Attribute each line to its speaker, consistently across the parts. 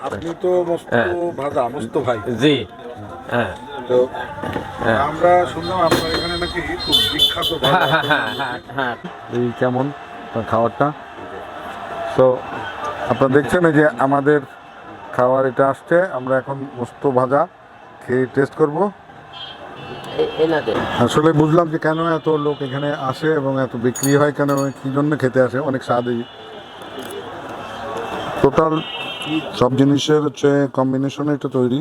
Speaker 1: আপনি তো মস্ত ভাজা মস্ত ভাই।
Speaker 2: জি হ্যাঁ
Speaker 1: তো আমরা শুনলাম আপনার এখানে নাকি খুব বিখ্যাত ভাজা।
Speaker 2: হ্যাঁ
Speaker 1: এই কেমন খাবারটা? তো আপনারা দেখছেন এই যে আমাদের খাবার এটা আসছে, আমরা এখন মস্ত ভাজা খেয়ে টেস্ট করব। আসলে বুঝলাম যে কেন এত লোক এখানে আসে এবং এত বিক্রি হয়, কেন কি জন্য খেতে আসে। অনেক স্বাদই, টোটাল সব জিনিসের হচ্ছে কম্বিনেশনে এটা তৈরি।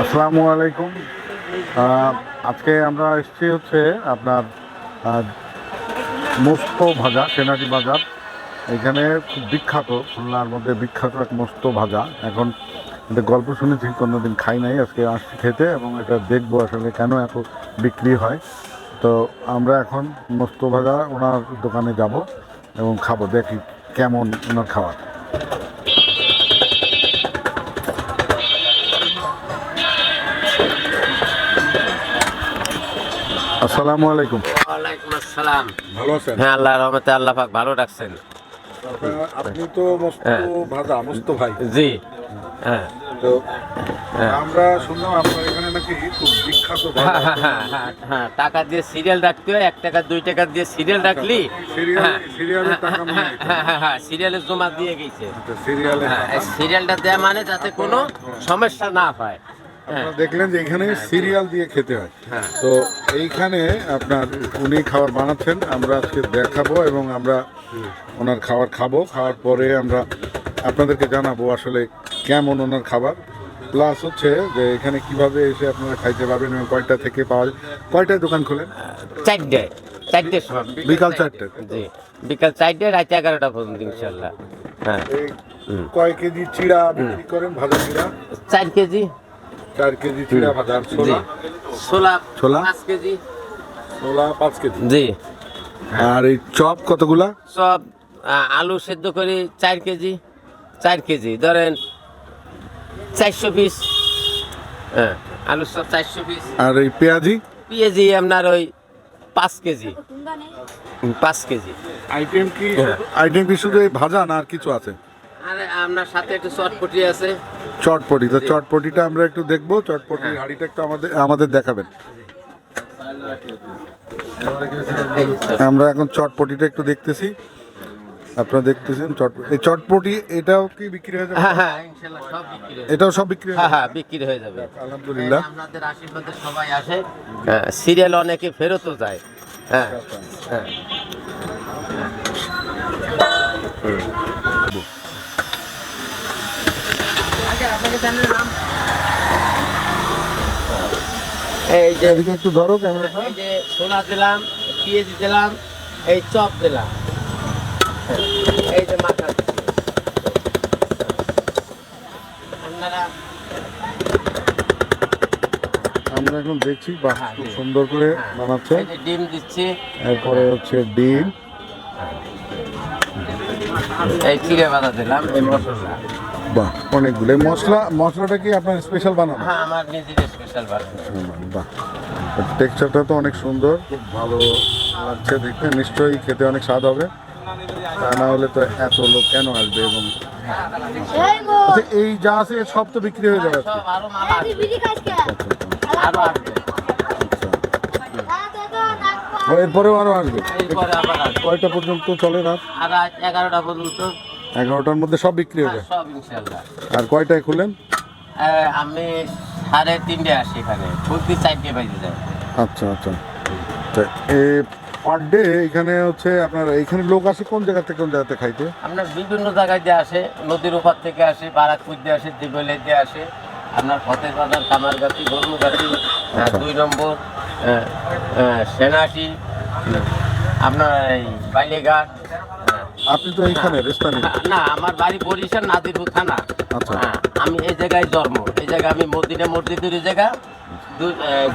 Speaker 1: আসসালামু আলাইকুম। আজকে আমরা এসেছি হচ্ছে আপনার মস্ত ভাজা, সেনাটি বাজার। এখানে খুব বিখ্যাত, খুলনার মধ্যে বিখ্যাত এক মস্ত ভাজা। এখন এটা গল্প শুনেছি, কোনোদিন খাই নাই, আজকে আসছি খেতে এবং এটা দেখবো আসলে কেন এত বিক্রি হয়। তো আমরা এখন মস্ত ভাজা ওনার দোকানে যাব এবং খাবো, দেখি কেমন ওনার খাবার। আসসালামু আলাইকুম।
Speaker 2: ওয়ালাইকুম আসসালাম।
Speaker 1: ভালো আছেন?
Speaker 2: হ্যাঁ আল্লাহর রহমতে আল্লাহ পাক ভালো রাখছেন।
Speaker 1: আপনি তো মস্ত ভাজা মস্ত ভাই।
Speaker 2: জি হ্যাঁ
Speaker 1: তো আমরা শুনলাম আপনার এখানে নাকি খুব বিখ্যাত ভাজা।
Speaker 2: হ্যাঁ টাকা দিয়ে সিরিয়াল রাখতে হয়, 1 টাকা 2 টাকা দিয়ে সিরিয়াল রাখলি
Speaker 1: সিরিয়ালের টাকা মনে হয়।
Speaker 2: হ্যাঁ সিরিয়ালে জমা দিয়ে গেছে।
Speaker 1: সিরিয়ালে
Speaker 2: সিরিয়ালটা দেয়া মানে যাতে কোনো সমস্যা না হয়।
Speaker 1: আপনারা দেখলেন যে এখানে সিরিয়াল দিয়ে খেতে হয়।
Speaker 2: হ্যাঁ।
Speaker 1: তো এইখানে আপনার উনি খাবার বানাচ্ছেন, আমরা আজকে দেখাবো এবং আমরা ওনার খাবার খাবো। খাওয়ার পরে আমরা আপনাদেরকে জানাবো আসলে কেমন ওনার খাবার, প্লাস হচ্ছে যে এখানে কিভাবে এসে আপনারা খাইতে পারবেন এবং কয়টা থেকে পাওয়া যায়। কয়টায় দোকান খোলেন?
Speaker 2: 4টার সময়,
Speaker 1: বিকাল 4টায়।
Speaker 2: জি বিকাল 4টায়, রাত 11টা পর্যন্ত ইনশাল্লাহ। হ্যাঁ
Speaker 1: এই কয় কেজি চিড়া বিক্রি করেন? ভাজা চিড়া
Speaker 2: 4 কেজি।
Speaker 1: 4 কেজি চিড়া ভাজা। আর ছোলা?
Speaker 2: ছোলা 5 কেজি।
Speaker 1: ছোলা 5 কেজি।
Speaker 2: জি।
Speaker 1: আর এই চপ কতগুলা?
Speaker 2: সব আলু সেদ্ধ করে 4 কেজি। 4 কেজি ধরেন 400 পিস। হ্যাঁ আলু সব 400 পিস।
Speaker 1: আর এই পেঁয়াজি?
Speaker 2: পেঁয়াজি আপনার ওই 5 কেজি। 5 কেজি।
Speaker 1: আইটেম কি শুধু এই ভাজা না আর কিছু আছে?
Speaker 2: আরে আপনার সাথে একটু চটপটি আছে।
Speaker 1: চটপটি, তো চটপটিটা আমরা একটু দেখবো। চটপটির হাঁড়িটা একটু আমাদের দেখাবেন। আমরা এখন চটপটিটা একটু দেখতেছি, আপনারা দেখতেছেন চটপটি। এই চটপটি এটাও কি বিক্রি হয়ে যাবে?
Speaker 2: হ্যাঁ ইনশাআল্লাহ সব বিক্রি হয়ে যাবে।
Speaker 1: এটাও সব বিক্রি হয়ে যাবে?
Speaker 2: হ্যাঁ বিক্রি হয়ে যাবে
Speaker 1: আলহামদুলিল্লাহ।
Speaker 2: আপনাদের আশীর্বাদে সবাই আসে। হ্যাঁ সিরিয়াল অনেকে ফেরতও যায়। হ্যাঁ হ্যাঁ এই যে
Speaker 1: এদিকে একটু ধরো ক্যামেরাটা।
Speaker 2: এই যে সোনা দিলাম, পেঁয়াজি দিলাম, এই চপ দিলাম, এই যে মাথা আপনারা।
Speaker 1: আমরা এখন দেখছি বাহ, খুব সুন্দর করে বানাচ্ছে।
Speaker 2: এই যে ডিম দিচ্ছি,
Speaker 1: এরপরে হচ্ছে ডিম,
Speaker 2: এই চিড়ে বাঁধা দিলাম, এই মশলা।
Speaker 1: বাহ অনেকগুলো। এই মশলাটা কি আপনার স্পেশাল বানানো?
Speaker 2: হ্যাঁ আমার নিজের স্পেশাল বানানো।
Speaker 1: বাহ, টেক্সচারটা তো অনেক সুন্দর, খুব ভালো লাগছে দেখতে। নিশ্চয়ই খেতে অনেক স্বাদ হবে, তা না হলে তো এত লোক কেন আসবে। এবং আচ্ছা, এই যা আছে সব তো বিক্রি হয়ে যাবে আজকে?
Speaker 2: সব আরো মাল আসবে, আরো আসবে।
Speaker 1: এরপরেও আরো আসবে?
Speaker 2: এরপরে আবার আসবে।
Speaker 1: কয়টা পর্যন্ত চলে রাত?
Speaker 2: আর রাত 11টা পর্যন্ত।
Speaker 1: 11টার মধ্যে সব বিক্রি হয়ে যায়?
Speaker 2: সব ইনশাআল্লাহ।
Speaker 1: আর কয়টায় খুলেন?
Speaker 2: আমি 3:30 আসি এখানে, প্রতি 4টে বাজে যায়।
Speaker 1: আচ্ছা আচ্ছা। পার ডে এখানে হচ্ছে আপনার এইখানে লোক আসে কোন জায়গা থেকে কোন জায়গাতে খাইতে?
Speaker 2: আপনার বিভিন্ন জায়গায় দিয়ে আসে, নদীর ওপার থেকে আসে, বারাকপুর দিয়ে আসে, দিগলে দিয়ে আসে, আপনার ফতের বাজার, কামারগাতি, গরুগাতি, 2 নম্বর সেনাটি, আপনার এই বাইলেঘাট।
Speaker 1: আপনি তো এইখানে স্থানীয়?
Speaker 2: না আমার বাড়ি বরিশাল, নাজিরপুর থানা।
Speaker 1: আচ্ছা।
Speaker 2: আমি এই জায়গায় জন্ম, এই জায়গায় আমি মদিনা মসজিদের এই জায়গা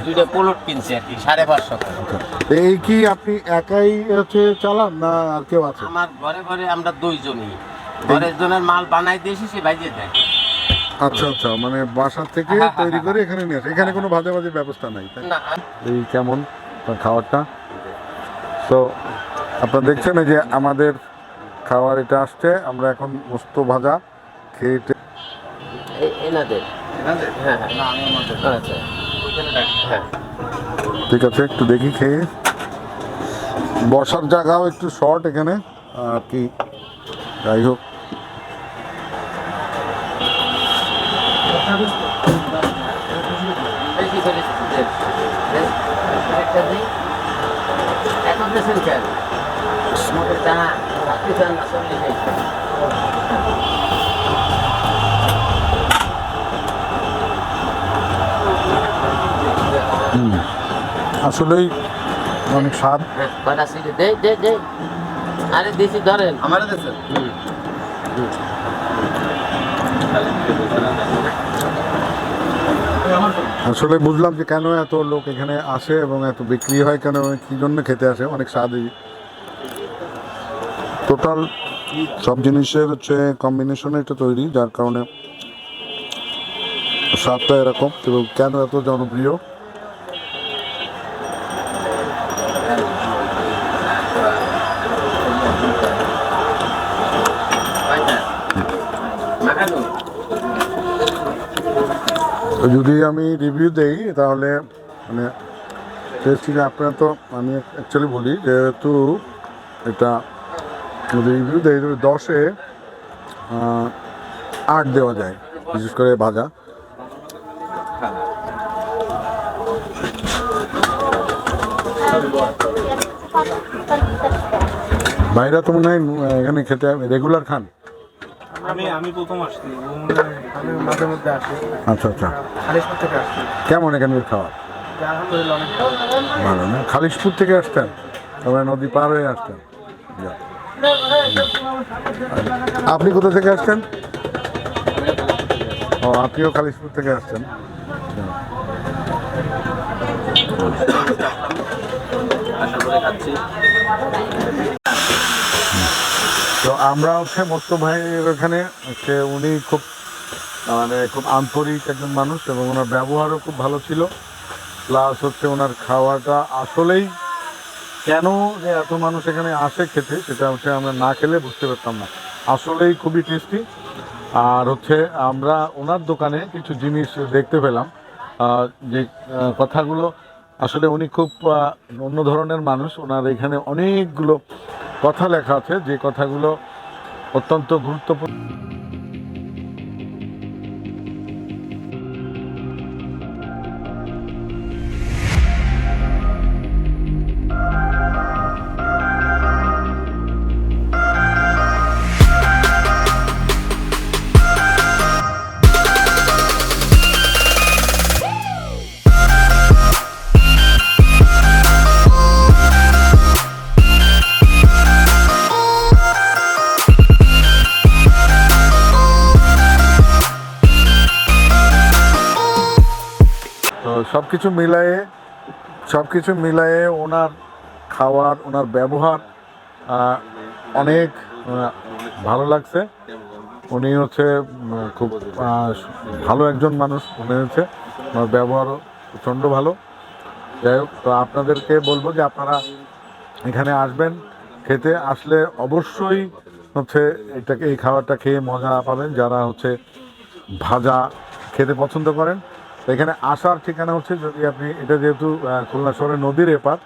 Speaker 2: দুইটা প্লট কিনছি আর কি, 550 টাকা।
Speaker 1: এই কি আপনি একাই হচ্ছে চালান না আর কেউ আছে?
Speaker 2: আমার ঘরে ঘরে আমরা 2 জনই, ঘরের জনের মাল বানাই দিয়েছি, সে বাইরে দেয়।
Speaker 1: আচ্ছা আচ্ছা, মানে বাসা থেকে তৈরি করে এখানে নিয়ে আসে। এখানে কোনো ভাজাভাজির ব্যবস্থা নাই, তাই?
Speaker 2: না
Speaker 1: এই কেমন আপনার খাবারটা। তো আপনারা দেখছেন এই যে আমাদের খাবার এটা আসছে, আমরা এখন মস্ত ভাজা খেয়ে
Speaker 2: এনাদের হ্যাঁ আচ্ছা হ্যাঁ
Speaker 1: ঠিক আছে, একটু দেখি খেয়ে। বসার জায়গাও একটু শর্ট এখানে আর কি, যাই হোক।
Speaker 2: বেশি করে এখন দেশের কেন আমাদের জানা রাত্রি চান না চল্লিশ
Speaker 1: আসলেই অনেক স্বাদ।
Speaker 2: কটা সিটে দে আরে দেশি ধরেন
Speaker 3: আমার দেশে
Speaker 1: আসলে বুঝলাম যে কেন এত লোক এখানে আসে এবং এত বিক্রি হয় কেন, কি জন্য খেতে আসে। অনেক স্বাদই, টোটাল সব জিনিসের হচ্ছে কম্বিনেশনে এটা তৈরি, যার কারণে স্বাদটা এরকম। এবং কেন এত জনপ্রিয়, যদি আমি রিভিউ দেই তাহলে মানে টেস্টিটা আপনারা তো, আমি অ্যাকচুয়ালি বলি যেহেতু এটা রিভিউ দেই 10-এ 8 দেওয়া যায়, বিশেষ করে ভাজা। ভাইরা তো মনে হয় এখানে খেতে রেগুলার খান?
Speaker 3: আমি প্রথম আসছি, আমি মাঝে মধ্যে আসি।
Speaker 1: আচ্ছা আচ্ছা,
Speaker 3: খালিশপুর থেকে আসছি।
Speaker 1: কেমন এখানের খাওয়া?
Speaker 3: আলহামদুলিল্লাহ অনেক
Speaker 1: ভালো না? খালিশপুর থেকে আসতেন, তারপরে নদী পার হয়ে আসতেন? যাক। আপনি কোথা থেকে আসছেন? ও, আপনিও খালিশপুর থেকে আসছেন।
Speaker 3: আশা করে খাচ্ছি।
Speaker 1: তো আমরা হচ্ছে মস্ত ভাইয়ের ওখানে হচ্ছে, উনি খুব মানে খুব আন্তরিক একজন মানুষ এবং ওনার ব্যবহারও খুব ভালো ছিল। প্লাস হচ্ছে ওনার খাওয়াটা আসলেই কেন যে এত মানুষ এখানে আসে খেতে, সেটা হচ্ছে আমরা না খেলে বুঝতে পারতাম না। আসলেই খুবই টেস্টি। আর হচ্ছে আমরা ওনার দোকানে কিছু জিনিস দেখতে পেলাম, যে কথাগুলো আসলে উনি খুব অন্য ধরনের মানুষ। ওনার এখানে অনেকগুলো কথা লেখা আছে, যে কথাগুলো অত্যন্ত গুরুত্বপূর্ণ। তো সব কিছু মিলায়ে ওনার খাওয়ার, ওনার ব্যবহার অনেক ভালো লাগছে। উনি হচ্ছে খুব ভালো একজন মানুষ মনে হয়েছে, ওনার ব্যবহারও প্রচণ্ড ভালো। যাই হোক, তো আপনাদেরকে বলবো যে আপনারা এখানে আসবেন, খেতে আসলে অবশ্যই হচ্ছে এই খাবারটা খেয়ে মজা পাবেন। যারা হচ্ছে ভাজা খেতে পছন্দ করেন, এখানে আসার ঠিকানা হচ্ছে, যদি আপনি এটা যেহেতু খুলনা শহরের নদীর এপার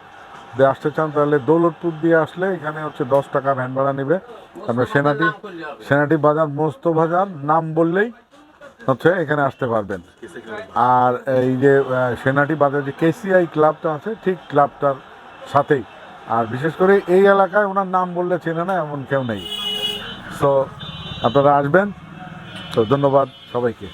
Speaker 1: দিয়ে আসতে চান, তাহলে দৌলতপুর দিয়ে আসলে এখানে হচ্ছে 10 টাকা ভ্যান ভাড়া নেবে। আপনার সেনাটি বাজার, মস্ত বাজার নাম বললেই হচ্ছে এখানে আসতে পারবেন। আর এই যে সেনাটি বাজার যে কেসিআই ক্লাবটা আছে, ঠিক ক্লাবটার সাথেই। আর বিশেষ করে এই এলাকায় ওনার নাম বললে চেনে না এমন কেউ নেই। সো আপনারা আসবেন। তো ধন্যবাদ সবাইকে।